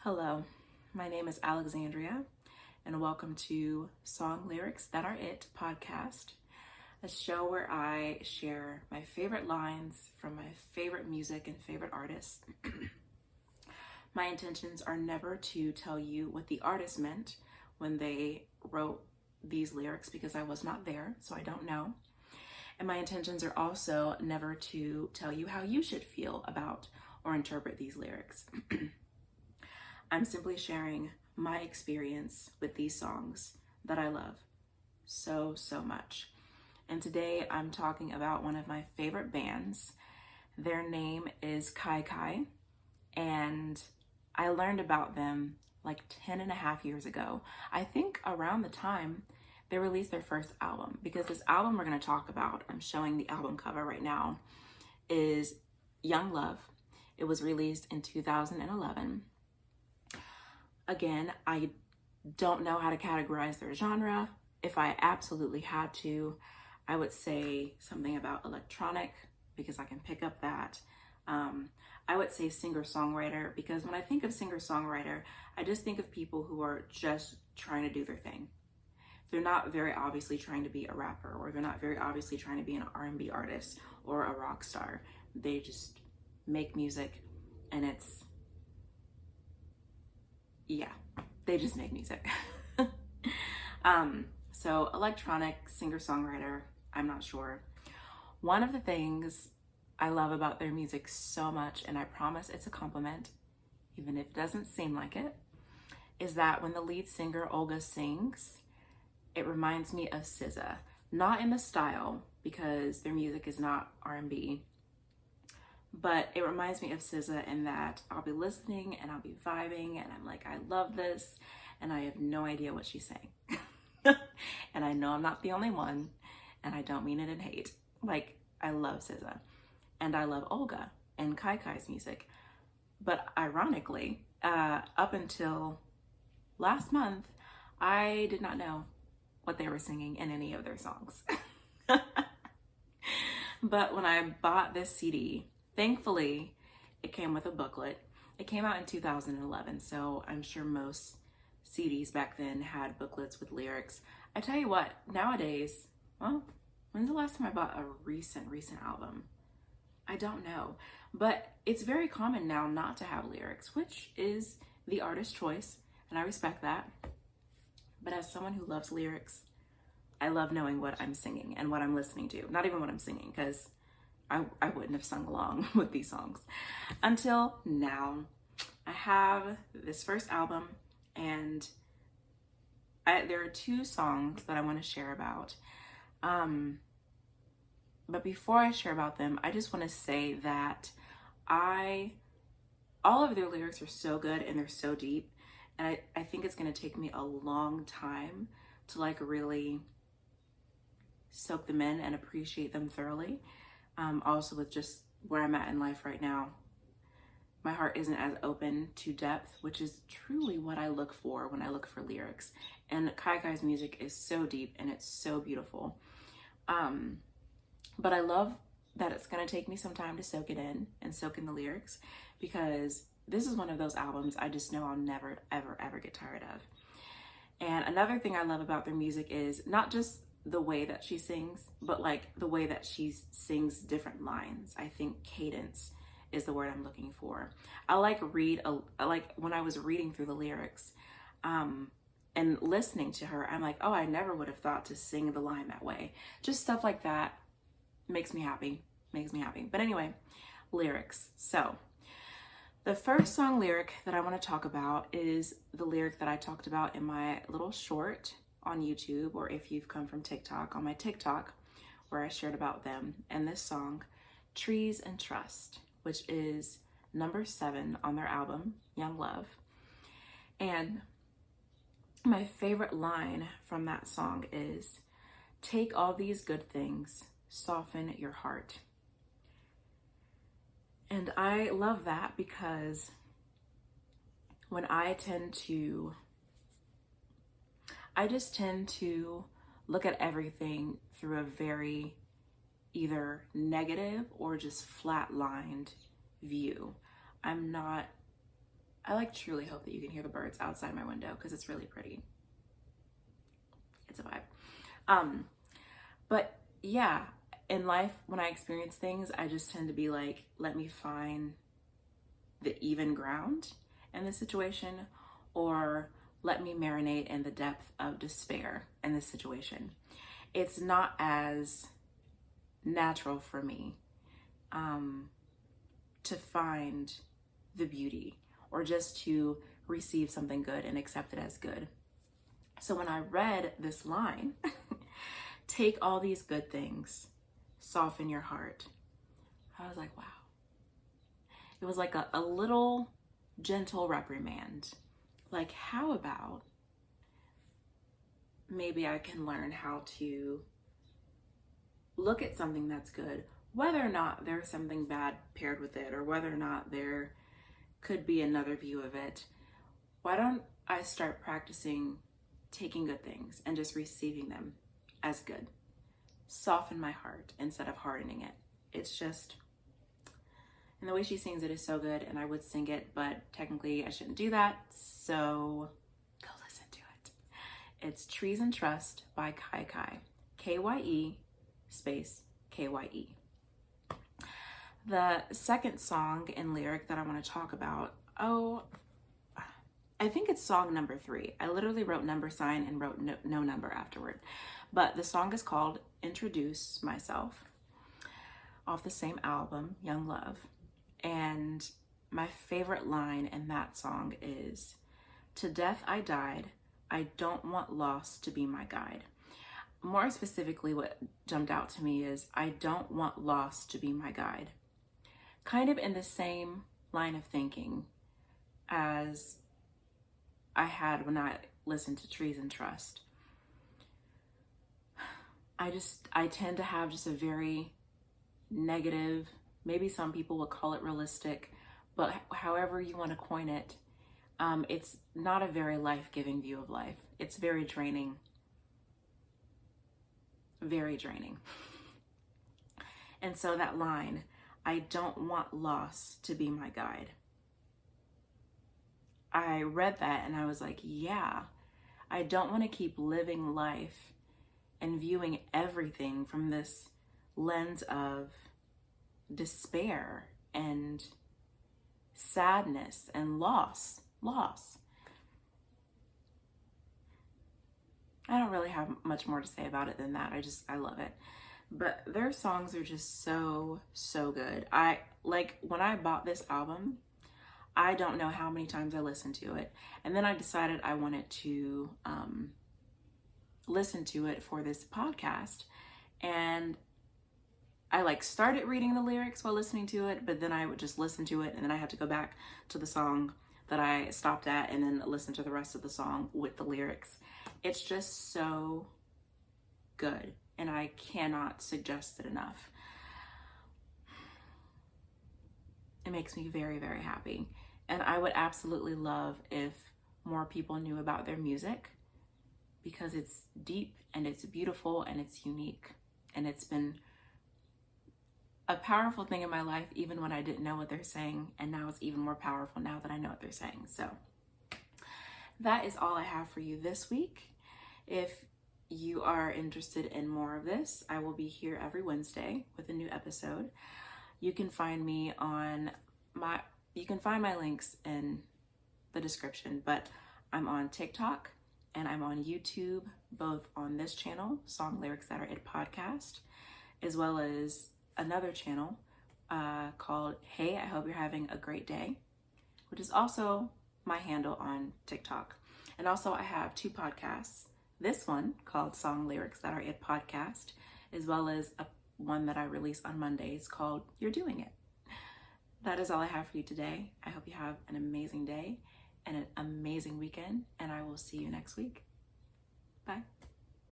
Hello, my name is Alexandria, and welcome to Song Lyrics That Are It podcast, a show where I share my favorite lines from my favorite music and favorite artists. My intentions are never to tell you what the artist meant when they wrote these lyrics because I was not there, so I don't know. And my intentions are also never to tell you how you should feel about or interpret these lyrics. I'm simply sharing my experience with these songs that I love so much. And today I'm talking about one of my favorite bands. Their name is Kye Kye, and I learned about them like 10 and a half years ago. I think around the time they released their first album, because this album we're going to talk about, I'm showing the album cover right now, is Young Love. It was released in 2011. Again, I don't know how to categorize their genre. If I absolutely had to, I would say something about electronic because I can pick up that. I would say singer-songwriter because when I think of singer-songwriter, I just think of people who are just trying to do their thing. They're not very obviously trying to be a rapper, or they're not very obviously trying to be an R&B artist or a rock star. They just make music and they just make music. So electronic, singer-songwriter, I'm not sure. One of the things I love about their music so much, and I promise it's a compliment, even if it doesn't seem like it, is that when the lead singer Olga sings, it reminds me of SZA. Not in the style, because their music is not R&B, but it reminds me of SZA in that I'll be listening and I'll be vibing and I'm like, I love this, and I have no idea what she's saying. And I know I'm not the only one, and I don't mean it in hate. Like, I love SZA and I love Olga and Kye Kye's music. But ironically, up until last month, I did not know what they were singing in any of their songs. But when I bought this CD, thankfully, it came with a booklet. It came out in 2011, so I'm sure most CDs back then had booklets with lyrics. I tell you what, nowadays, well, when's the last time I bought a recent album? I don't know, but it's very common now not to have lyrics, which is the artist's choice, and I respect that. But as someone who loves lyrics, I love knowing what I'm singing and what I'm listening to. Not even what I'm singing, because I wouldn't have sung along with these songs until now. I have this first album, and there are two songs that I want to share about. But before I share about them, I just want to say that all of their lyrics are so good and they're so deep. And I think it's going to take me a long time to like really soak them in and appreciate them thoroughly. Also with just where I'm at in life right now, my heart isn't as open to depth, which is truly what I look for when I look for lyrics. And Kye Kye's music is so deep and it's so beautiful. But I love that it's going to take me some time to soak it in and soak in the lyrics, because this is one of those albums I just know I'll never, ever get tired of. And another thing I love about their music is not just the way that she sings, but like the way that she sings different lines. I think cadence is the word I'm looking for. I like when I was reading through the lyrics and listening to her, I'm like, oh, I never would have thought to sing the line that way. Just stuff like that makes me happy. But anyway, lyrics. So the first song lyric that I want to talk about is the lyric that I talked about in my little short on YouTube, or if you've come from TikTok, on my TikTok, where I shared about them, and this song, Trees and Trust, which is number 7 on their album, Young Love. And my favorite line from that song is, take all these good things, soften your heart. And I love that because when I just tend to look at everything through a very either negative or just flat-lined view. I'm not I like truly hope that you can hear the birds outside my window because it's really pretty. It's a vibe. But yeah, in life, when I experience things, I just tend to be like, let me find the even ground in the situation, or let me marinate in the depth of despair in this situation. It's not as natural for me to find the beauty or just to receive something good and accept it as good. So when I read this line, take all these good things, soften your heart, I was like, wow. It was like a little gentle reprimand. Like, how about maybe I can learn how to look at something that's good, whether or not there's something bad paired with it, or whether or not there could be another view of it. Why don't I start practicing taking good things and just receiving them as good? Soften my heart instead of hardening it. It's just, and the way she sings it is so good, and I would sing it, but technically I shouldn't do that, so go listen to it. It's Trees and Trust by Kye Kye. Kye space Kye. The second song and lyric that I want to talk about, I think it's song number 3. I literally wrote number sign and wrote no number afterward. But the song is called Introduce Myself, off the same album, Young Love. And my favorite line in that song is, to death I died, I don't want loss to be my guide. More specifically, what jumped out to me is, I don't want loss to be my guide. Kind of in the same line of thinking as I had when I listened to Trees and Trust. I tend to have just a very negative, maybe some people would call it realistic, but however you want to coin it, it's not a very life-giving view of life. It's very draining. Very draining. And so that line, I don't want loss to be my guide. I read that and I was like, yeah, I don't want to keep living life and viewing everything from this lens of despair and sadness and loss. I don't really have much more to say about it than that. I love it. But their songs are just so good. When I bought this album, I don't know how many times I listened to it. And then I decided I wanted to listen to it for this podcast. And I started reading the lyrics while listening to it, but then I would just listen to it, and then I had to go back to the song that I stopped at and then listen to the rest of the song with the lyrics. It's just so good, and I cannot suggest it enough. It makes me very, very happy. And I would absolutely love if more people knew about their music, because it's deep and it's beautiful and it's unique. And it's been a powerful thing in my life, even when I didn't know what they're saying. And now it's even more powerful now that I know what they're saying. So that is all I have for you this week. If you are interested in more of this, I will be here every Wednesday with a new episode. You can find me you can find my links in the description, but I'm on TikTok and I'm on YouTube, both on this channel, Song Lyrics That Are It Podcast, as well as another channel called Hey, I Hope You're Having a Great Day, which is also my handle on TikTok. And also I have 2 podcasts. This one called Song Lyrics That Are It Podcast, as well as one that I release on Mondays called You're Doing It. That is all I have for you today. I hope you have an amazing day and an amazing weekend, and I will see you next week. Bye.